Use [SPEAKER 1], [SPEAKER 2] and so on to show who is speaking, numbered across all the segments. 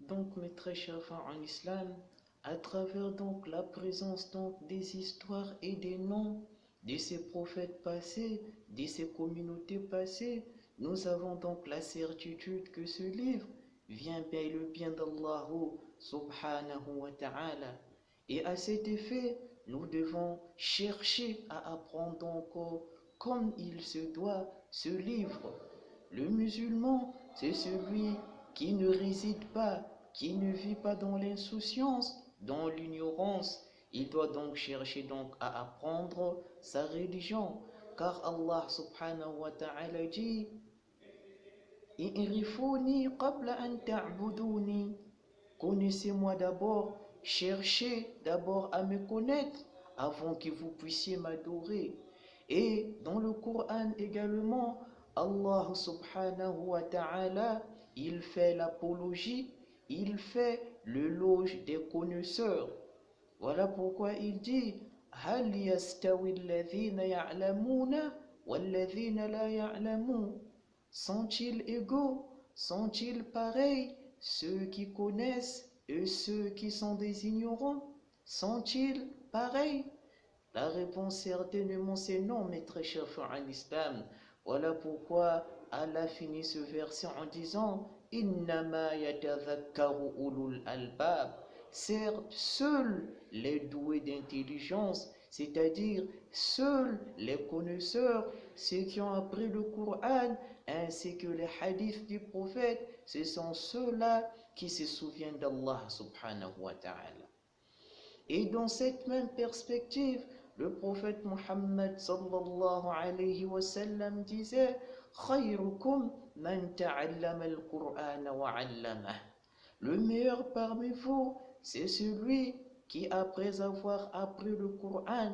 [SPEAKER 1] Donc, mes très chers frères en islam, à travers donc la présence donc des histoires et des noms de ces prophètes passés, de ces communautés passées, nous avons donc la certitude que ce livre vient bel et bien d'Allah subhanahu wa ta'ala. Et à cet effet, nous devons chercher à apprendre donc comme il se doit ce livre. Le musulman, c'est celui qui ne réside pas, qui ne vit pas dans l'insouciance, dans l'ignorance. Il doit donc chercher donc à apprendre sa religion, car Allah subhanahu wa ta'ala dit I'rifuni qabla an ta'buduni. Connaissez-moi d'abord, cherchez d'abord à me connaître avant que vous puissiez m'adorer. Et dans le Coran également, Allah subhanahu wa ta'ala, il fait l'apologie, il fait l'éloge des connaisseurs. Voilà pourquoi il dit هل يستوي الذين يعلمون والذين لا يعلمون. Sont-ils égaux? Sont-ils pareils? Ceux qui connaissent et ceux qui sont des ignorants, sont-ils pareils? La réponse certainement c'est non, mes très chers frères en islam. Voilà pourquoi Allah finit ce verset en disant Innama yatadhakkaru ulul albab. Certes, seuls les doués d'intelligence, c'est-à-dire seuls les connaisseurs, ceux qui ont appris le Coran ainsi que les hadiths du prophète, ce sont ceux-là qui se souviennent d'Allah subhanahu wa ta'ala. Et dans cette même perspective, le prophète Muhammad sallallahu alayhi wa sallam disait Khayrukum man ta'allama al-Qur'ana wa 'allamah. Le meilleur parmi vous, c'est celui qui, après avoir appris le Coran,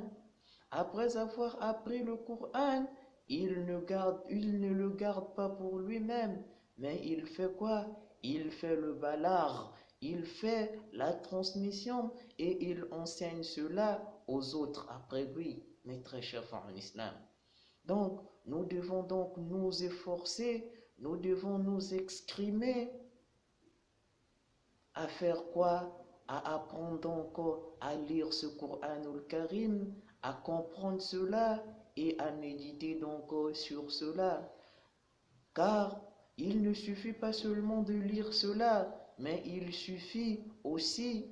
[SPEAKER 1] il ne le garde pas pour lui-même, mais il fait quoi? Il fait le balagh, il fait la transmission et il enseigne cela aux autres après lui, mes très chers frères en islam. Donc, nous devons donc nous efforcer, nous devons nous exprimer à faire quoi? À apprendre encore à lire ce Coranul Karim, à comprendre cela et à méditer donc sur cela. Car il ne suffit pas seulement de lire cela, mais il suffit aussi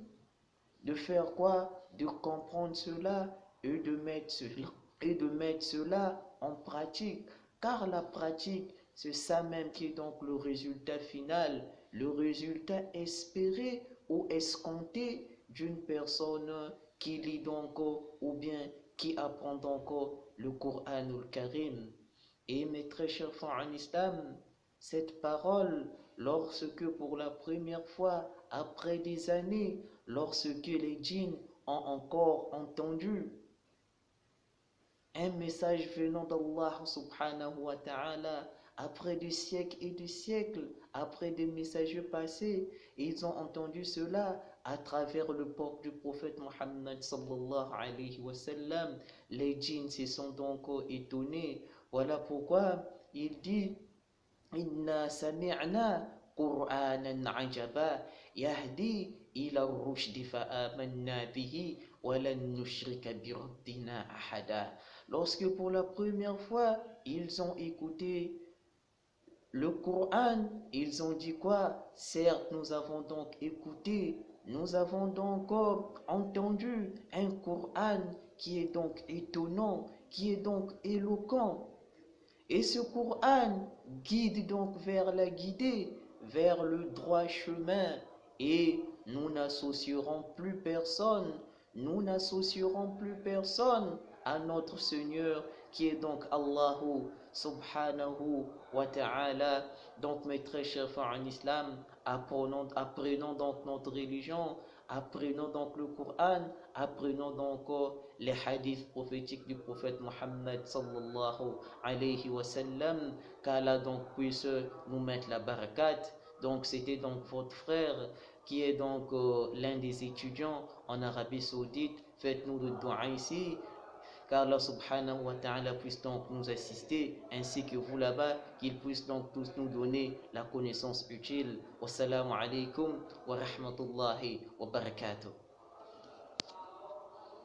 [SPEAKER 1] de faire quoi? De comprendre cela et de mettre cela en pratique. Car la pratique, c'est ça même qui est donc le résultat final, le résultat espéré ou escompté d'une personne qui lit donc ou bien qui apprend donc le Coranul Karim. Et mes très chers frères en islam, cette parole, lorsque pour la première fois, après des années, lorsque les djinns ont encore entendu un message venant d'Allah subhanahu wa ta'ala, après des siècles et des siècles, après des messagers passés, ils ont entendu cela à travers le port du prophète Muhammad sallallahu alayhi wa sallam. Les djinns se sont donc étonnés. Voilà pourquoi il dit Inna sami'na Qur'anan ajaba yahdi ila ar-rushdi fa amanna bihi wa lan nushrika bi rabbina ahada. Lorsque pour la première fois ils ont écouté le Coran, ils ont dit quoi? Certes, nous avons donc écouté, nous avons donc entendu un Coran qui est donc étonnant, qui est donc éloquent. Et ce Coran guide donc vers la guidée, vers le droit chemin. Et nous n'associerons plus personne à notre Seigneur qui est donc Allahu subhanahu wa ta'ala. Donc mes très chers frères en islam, apprenons donc notre religion, apprenons donc le Coran, apprenons donc les hadiths prophétiques du prophète Muhammad sallallahu alayhi wa sallam, qu'Allah donc puisse nous mettre la barakat. Donc c'était donc votre frère qui est donc l'un des étudiants en Arabie Saoudite. Faites-nous le dua ici, qu'Allah subhanahu wa ta'ala puisse donc nous assister, ainsi que vous là-bas, qu'il puisse donc tous nous donner la connaissance utile. Wassalamu alaikum wa rahmatullahi wa barakatuh.